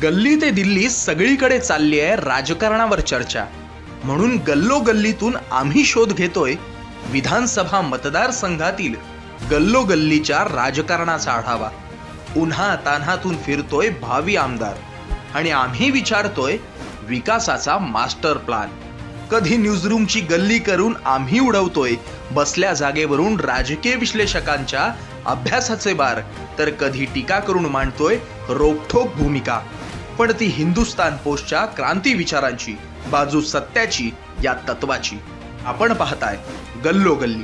गल्ली ते दिल्ली सगळीकडे चालली आहे राजकारणावर चर्चा. म्हणून गल्लोगल्लीतून आम्ही शोध घेतोय विधानसभा मतदारसंघातील गल्लोगल्लीच्या राजकारणाचा आढावा. उन्हा तान्हातून फिरतोय भावी आमदार आणि आम्ही विचारतोय विकासाचा मास्टर प्लॅन. कधी न्यूजरूमची गल्ली करून आम्ही उडवतोय बसल्या जागेवरून राजकीय विश्लेषकांच्या अभ्यासाचे बार, तर कधी टीका करून मांडतोय रोखठोक भूमिका. पण ती हिंदुस्तान पोस्टच्या क्रांती विचारांची, बाजू सत्याची, या तत्वाची. आपण पाहताय गल्लोगल्ली.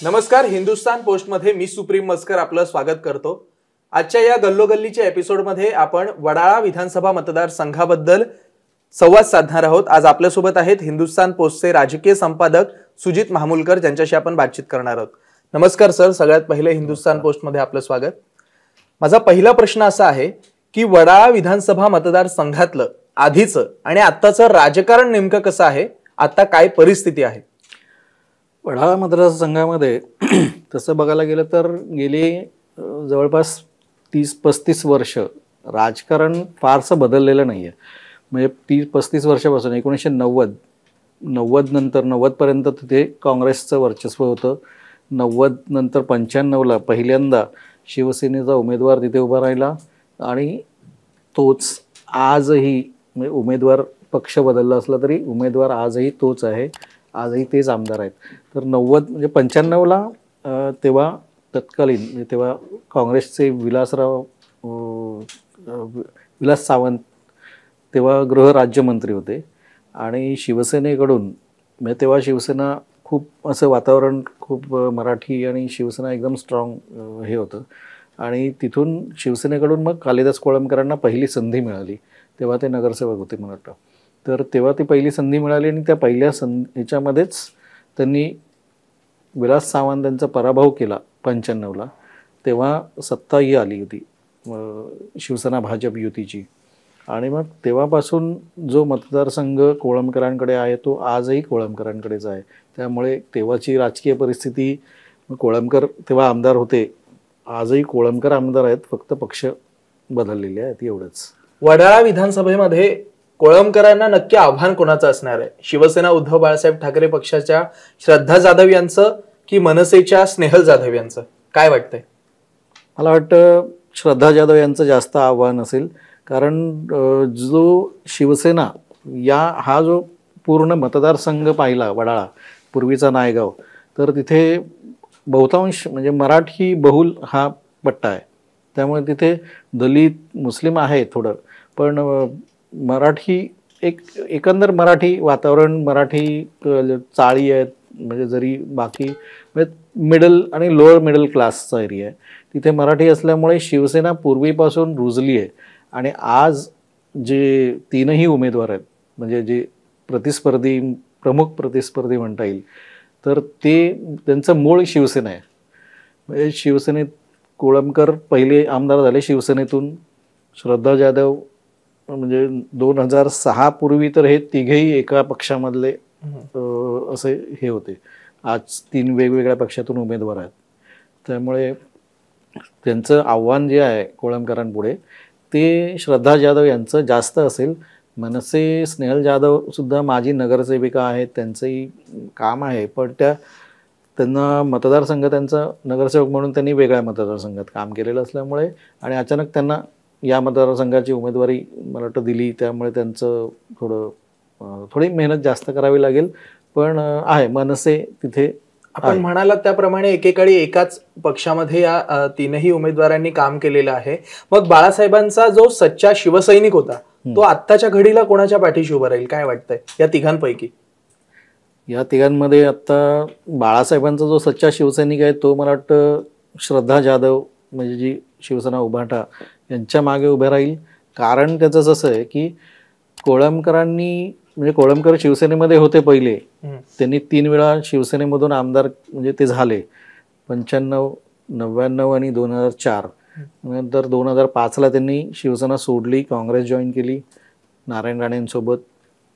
नमस्कार, हिंदुस्तान पोस्टमध्ये मी सुप्रीम मस्कर आपलं स्वागत करतो. आजच्या या गल्लोगल्लीच्या एपिसोडमध्ये आपण वडाळा विधानसभा मतदारसंघाबद्दल संवाद साधणार आहोत. आज आपल्यासोबत आहेत हिंदुस्तान पोस्टचे राजकीय संपादक सुजित महामुलकर, ज्यांच्याशी आपण बातचीत करणार आहोत. नमस्कार सर, सगळ्यात पहिले हिंदुस्तान पोस्टमध्ये आपलं स्वागत. माझा पहिला प्रश्न असा आहे की वडाळा विधानसभा मतदारसंघातलं आधीचं आणि आत्ताचं राजकारण नेमकं कसं आहे, आता काय परिस्थिती आहे? वडाळा मतदारसंघामध्ये तसं बघायला गेलं तर गेली जवळपास 30-35 वर्ष राजकारण फारसं बदललेलं नाही आहे. म्हणजे 30-35 वर्षापासून 1990 नंतर 90पर्यंत तिथे काँग्रेसचं वर्चस्व होतं. 90 नंतर 95ला पहिल्यांदा शिवसेनेचा उमेदवार तिथे उभा राहिला आणि तोच आजही, म्हणजे उमेदवार पक्ष बदलला असला तरी उमेदवार आजही तोच आहे, आजही तेच आमदार आहेत. तर 90 म्हणजे 95ला तेव्हा तत्कालीन, म्हणजे तेव्हा काँग्रेसचे विलास सावंत तेव्हा गृहराज्यमंत्री होते आणि शिवसेनेकडून, म्हणजे तेव्हा शिवसेना खूप असं वातावरण खूप मराठी आणि शिवसेना एकदम स्ट्रॉंग हे होतं आणि तिथून शिवसेनेकडून मग कालिदास कोळंबकरांना पहिली संधी मिळाली. तेव्हा ते नगरसेवक होते मला वाटतं. तर तेव्हा ती पहिली संधी मिळाली आणि त्या पहिल्या ह्याच्यामध्येच त्यांनी विलास सावंत यांचा पराभव केला 95ला. तेव्हा सत्ता ही आली होती शिवसेना भाजप युतीची आणि मग तेव्हापासून जो मतदारसंघ कोळंबकरांकडे आहे तो आजही कोळंबकरांकडेच आहे. त्यामुळे तेव्हाची राजकीय परिस्थिती, कोळंबकर तेव्हा आमदार होते, आजही कोळंबकर आमदार आहेत, फक्त पक्ष बदललेले आहेत, एवढंच. वडाळा विधानसभेमध्ये कोळंबकरांना नक्की आव्हान कोणाचं असणार आहे? शिवसेना उद्धव बाळासाहेब ठाकरे पक्षाच्या श्रद्धा जाधव यांचं की मनसेच्या स्नेहल जाधव यांचं? काय वाटतंय? मला वाटतं श्रद्धा जाधव यांचं जास्त आव्हान असेल, कारण जो शिवसेना हा जो पूर्ण मतदारसंघ पाहिला वडाळा, पूर्वीचा नायगाव, तर तिथे बहुतांश म्हणजे मराठी बहुल हा पट्टा आहे. त्यामुळे तिथे दलित मुस्लिम आहे थोडं, पण मराठी एकंदर मराठी वातावरण, मराठी चाळी आहेत. म्हणजे जरी बाकी म्हणजे मिडल आणि लोअर मिडल क्लासचा एरिया आहे, तिथे मराठी असल्यामुळे शिवसेना पूर्वीपासून रुजली आहे. आणि आज जे तीनही उमेदवार आहेत, म्हणजे जे प्रमुख प्रतिस्पर्धी म्हणता येईल, तर त्यांचं मूळ शिवसेना आहे. म्हणजे शिवसेनेत कोळंबकर पहिले आमदार झाले शिवसेनेतून. श्रद्धा जाधव म्हणजे 2006 पूर्वी तर हे तिघेही एका पक्षामधले असे हे होते. आज 3 वेगवेगळ्या पक्षातून उमेदवार आहेत. त्यामुळे त्यांचं आव्हान जे आहे कोळंबकरांपुढे ते श्रद्धा जाधव यांचं जास्त असेल. मनसे स्नेहल जाधव सुद्धा माजी नगरसेविका आहेत, त्यांचंही काम आहे, पण त्यांना मतदारसंघ, त्यांचा नगरसेवक म्हणून त्यांनी वेगळ्या मतदारसंघात काम केलेलं असल्यामुळे आणि अचानक त्यांना या मतदारसंघाची उमेदवारी मला वाटतं दिली. त्यामुळे त्यांचं थोडी मेहनत जास्त करावी लागेल, पण आहे मनसे तिथे. आपण म्हणालात त्याप्रमाणे एकेकाळी एकाच पक्षामध्ये या तीनही उमेदवारांनी काम केलेलं आहे. मग बाळासाहेबांचा जो सच्चा शिवसैनिक होता तो आत्ताच्या घडीला कोणाच्या पाठीशी उभा राहील, काय वाटतंय या तिघांपैकी? या तिघांमध्ये आता बाळासाहेबांचा जो सच्चा शिवसैनिक आहे तो मला वाटतं श्रद्धा जाधव, म्हणजे जी शिवसेना उभाटा यांच्या मागे उभे राहील. कारण त्याचं असं आहे की कोळंबकरांनी, म्हणजे कोळंबकर शिवसेनेमध्ये होते पहिले, त्यांनी 3 वेळा शिवसेनेमधून आमदार म्हणजे ते झाले, 95, 99 आणि 2004. नंतर 2005ला त्यांनी शिवसेना सोडली, काँग्रेस जॉईन केली नारायण राणेंसोबत.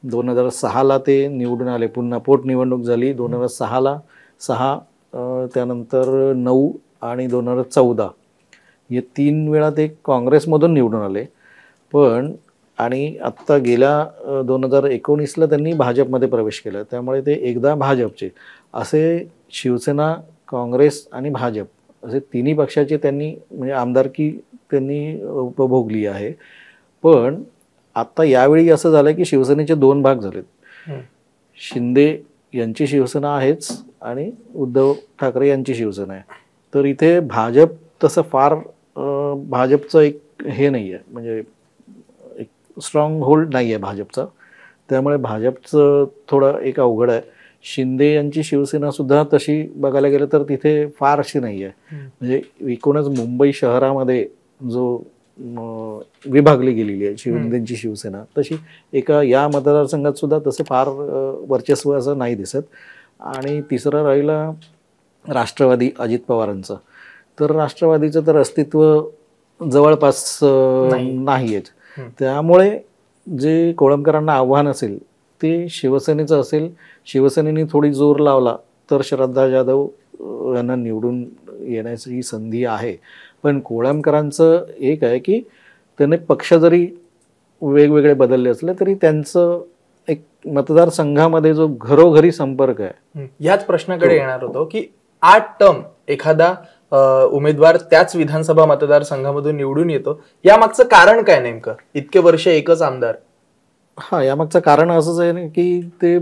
2006ला ते निवडून आले, पुन्हा पोटनिवडणूक झाली 2006ला, त्यानंतर 9 आणि 2014 हे 3 वेळा ते काँग्रेसमधून निवडून आले. पण आणि आत्ता गेल्या 2019ला त्यांनी भाजपमध्ये प्रवेश केला. त्यामुळे ते एकदा भाजपचे असे शिवसेना, काँग्रेस आणि भाजप असे तिन्ही पक्षाचे त्यांनी म्हणजे आमदारकी त्यांनी उपभोगली आहे. पण आता यावेळी असं झालं की शिवसेनेचे 2 भाग झालेत. शिंदे यांची शिवसेना आहेच आणि उद्धव ठाकरे यांची शिवसेना आहे. तर इथे भाजप तसं फार भाजपचं एक हे नाही आहे, म्हणजे एक स्ट्रॉंग होल्ड नाही आहे भाजपचा. त्यामुळे भाजपचं थोडं एक अवघड आहे. शिंदे यांची शिवसेना सुद्धा तशी बघायला गेलं तर तिथे फार अशी नाही आहे. म्हणजे एकूणच मुंबई शहरामध्ये जो विभागली गेलेली आहे शिंदेची शिवसेना, तशी एका या मतदारसंघात सुद्धा तसे फार वर्चस्व असं नाही दिसत. आणि तिसरं राहिला राष्ट्रवादी अजित पवारांचं. तर राष्ट्रवादीचं तर अस्तित्व जवळपास नाही आहे. त्यामुळे जे कोळंबकरांना आव्हान असेल ते शिवसेनेचं असेल. शिवसेनेने थोडी जोर लावला तर श्रद्धा जाधव यांना निवडून येण्याची संधी आहे. पण कोळंबकरांचं एक आहे की त्याने पक्ष जरी वेगवेगळे बदलले असले तरी त्यांचं एक मतदारसंघामध्ये जो घरोघरी संपर्क आहे. याच प्रश्नाकडे येणार होतो की 8 टर्म एखादा उमेदवार त्याच विधानसभा मतदारसंघामधून निवडून येतो, यामागचं कारण काय नेमकं? इतके वर्ष एकच आमदार. हा, यामागचं कारण असंच आहे ना की ते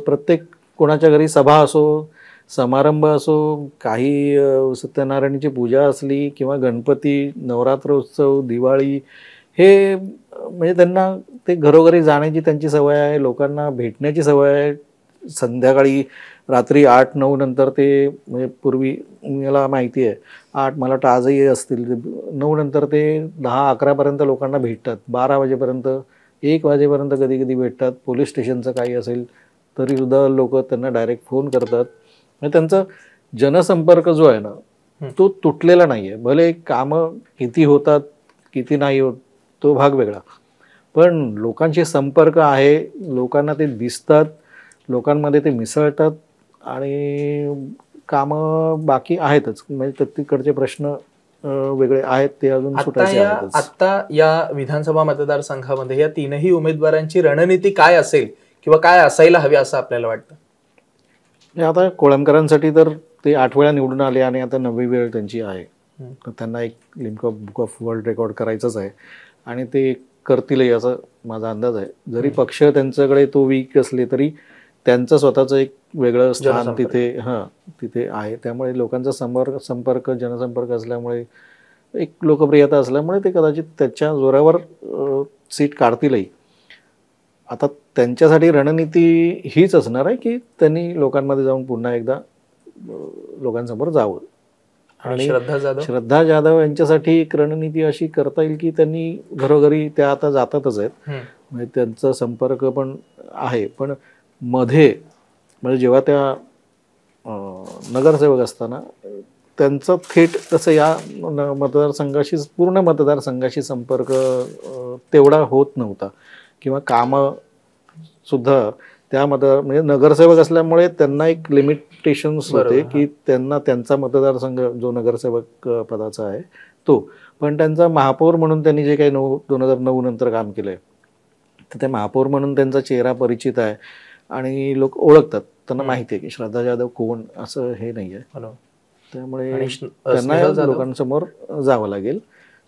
प्रत्येक कोणाच्या घरी सभा असो, समारंभ असो, काही सत्यनारायणाची पूजा असली किंवा गणपती, नवरात्र उत्सव, दिवाळी, हे म्हणजे त्यांना ते घरोघरी जाण्याची त्यांची सवय आहे. लोकांना भेटण्याची सवय आहे. संध्याकाळी रात्री 8-9 नंतर ते म्हणजे पूर्वी मला माहिती आहे 8, मला वाटतं आजही असतील, 9 नंतर ते 10-11पर्यंत लोकांना भेटतात. 12 वाजेपर्यंत, 1 वाजेपर्यंत कधी कधी भेटतात. पोलीस स्टेशनचं काही असेल तरीसुद्धा लोक त्यांना डायरेक्ट फोन करतात. म्हणजे त्यांचा जनसंपर्क जो आहे ना तो तुटलेला नाही आहे. भले कामं किती होतात किती नाही होत तो भाग वेगळा, पण लोकांशी संपर्क आहे. लोकांना ते दिसतात, लोकांमध्ये ते मिसळतात आणि कामं बाकी आहेतच. म्हणजे तिकडचे प्रश्न वेगळे आहेत ते अजून सुटायचे आहेतच. आता या विधानसभा मतदारसंघामध्ये या तीनही उमेदवारांची रणनीती काय असेल किंवा काय असायला हवी असं आपल्याला वाटतं? आता कोळंबकरांसाठी तर ते 8 वेळा निवडून आले आणि आता 9वी वेळ त्यांची आहे. तर त्यांना एक Limca book of world record करायचंच आहे आणि ते करतीलही असं माझा अंदाज आहे. जरी पक्ष त्यांच्याकडे तो वीक असले तरी त्यांचं स्वतःचं एक वेगळं स्थान तिथे आहे. त्यामुळे लोकांचा संपर्क जनसंपर्क असल्यामुळे, एक लोकप्रियता असल्यामुळे ते कदाचित त्याच्या जोरावर सीट काढतीलही. आता त्यांच्यासाठी रणनीती हीच असणार आहे की त्यांनी लोकांमध्ये जाऊन पुन्हा एकदा लोकांसमोर जावं. आणि श्रद्धा जाधव यांच्यासाठी एक रणनीती अशी करता येईल की त्यांनी घरोघरी, त्या आता जातातच आहेत, म्हणजे त्यांचा संपर्क पण आहे. पण मध्ये म्हणजे जेव्हा त्या नगरसेवक असताना त्यांचं थेट तसं या मतदारसंघाशी, पूर्ण मतदारसंघाशी संपर्क तेवढा होत नव्हता. किंवा कामं सुद्धा त्या म्हणजे नगरसेवक असल्यामुळे त्यांना एक लिमिटेशन्स होते की त्यांना त्यांचा मतदारसंघ जो नगरसेवक पदाचा आहे तो. पण त्यांचा महापौर म्हणून त्यांनी जे काही 2009 नंतर काम केलं आहे, तर ते महापौर म्हणून त्यांचा चेहरा परिचित आहे आणि लोक ओळखतात. त्यांना माहिती आहे की श्रद्धा जाधव कोण, असं हे नाही आहे. त्यामुळे त्यांना लोकांसमोर जावं लागेल.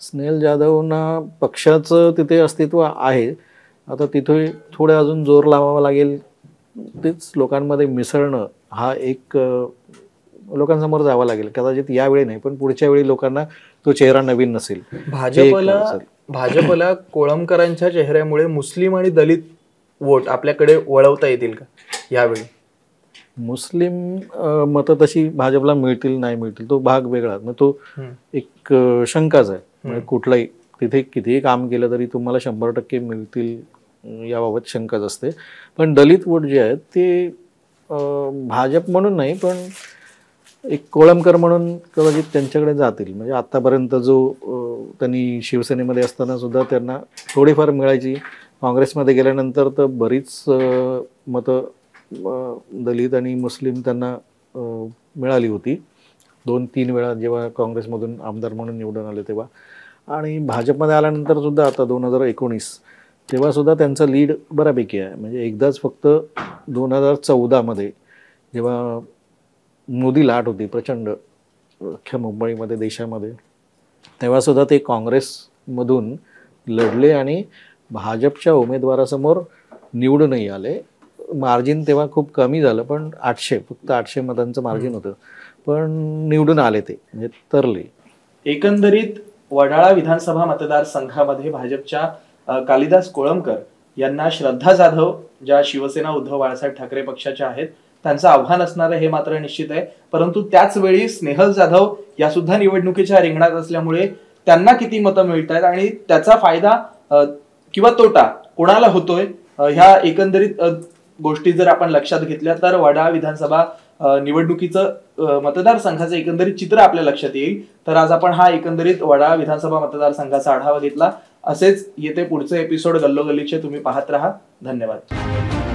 स्नेहल जाधवना पक्षाचं तिथे अस्तित्व आहे. आता तिथे थोडे अजून जोर लावावा लागेल. तेच लोकांमध्ये मिसळणं हा एक लोकांसमोर जावं लागेल. कदाचित यावेळी नाही पण पुढच्या वेळी लोकांना तो चेहरा नवीन नसेल. भाजपला कोळंबकरांच्या चेहऱ्यामुळे मुस्लिम आणि दलित वोट आपल्याकडे वळवता येतील का यावेळी? मुस्लिम मतं तशी भाजपला मिळतील नाही मिळतील तो भाग वेगळा. मग तो एक शंकाच आहे. म्हणजे कुठलाही तिथे कितीही काम केलं तरी तुम्हाला 100% मिळतील याबाबत शंकाच असते. पण दलित वोट जे आहेत ते भाजप म्हणून नाही पण एक कोळंबकर म्हणून कदाचित त्यांच्याकडे जातील. म्हणजे आत्तापर्यंत जो त्यांनी शिवसेनेमध्ये असताना सुद्धा त्यांना थोडीफार मिळायची. काँग्रेसमध्ये गेल्यानंतर तर बरीच मतं दलित आणि मुस्लिम त्यांना मिळाली होती. 2-3 वेळा जेव्हा काँग्रेसमधून आमदार म्हणून निवडून आले तेव्हा, आणि भाजपमध्ये आल्यानंतर सुद्धा आता 2019 तेव्हा सुद्धा त्यांचं लीड बऱ्यापैकी आहे. म्हणजे एकदाच फक्त 2014मध्ये जेव्हा मोदी लाट होती प्रचंड अख्ख्या मुंबईमध्ये, देशामध्ये, तेव्हासुद्धा ते काँग्रेसमधून लढले आणि भाजपच्या उमेदवारासमोर निवडूनही आले. मार्जिन तेव्हा खूप कमी झालं, पण 800 फक्त 800 मतांचं मार्जिन होतं, पण निवडून आले ते, म्हणजे तरले. एकंदरीत वडाळा विधानसभा मतदारसंघामध्ये भाजपच्या कालिदास कोळंबकर यांना श्रद्धा जाधव, ज्या शिवसेना उद्धव बाळासाहेब ठाकरे पक्षाच्या आहेत, त्यांचं आव्हान असणार आहे हे मात्र निश्चित आहे. परंतु त्याच वेळी स्नेहल जाधव या सुद्धा निवडणुकीच्या रिंगणात असल्यामुळे त्यांना किती मतं मिळत आहेत आणि त्याचा फायदा किंवा तोटा कोणाला होतोय, ह्या एकंदरीत गोष्टी जर आपण लक्षात घेतल्या तर वडाळा विधानसभा निवडणुकीचं मतदारसंघाचं एकंदरीत चित्र आपल्या लक्षात येईल. तर आज आपण हा एकंदरीत वडाळा विधानसभा मतदारसंघाचा आढावा घेतला. असेच येते पुढचे एपिसोड गल्लोगल्लीचे तुम्ही पाहत राहा. धन्यवाद.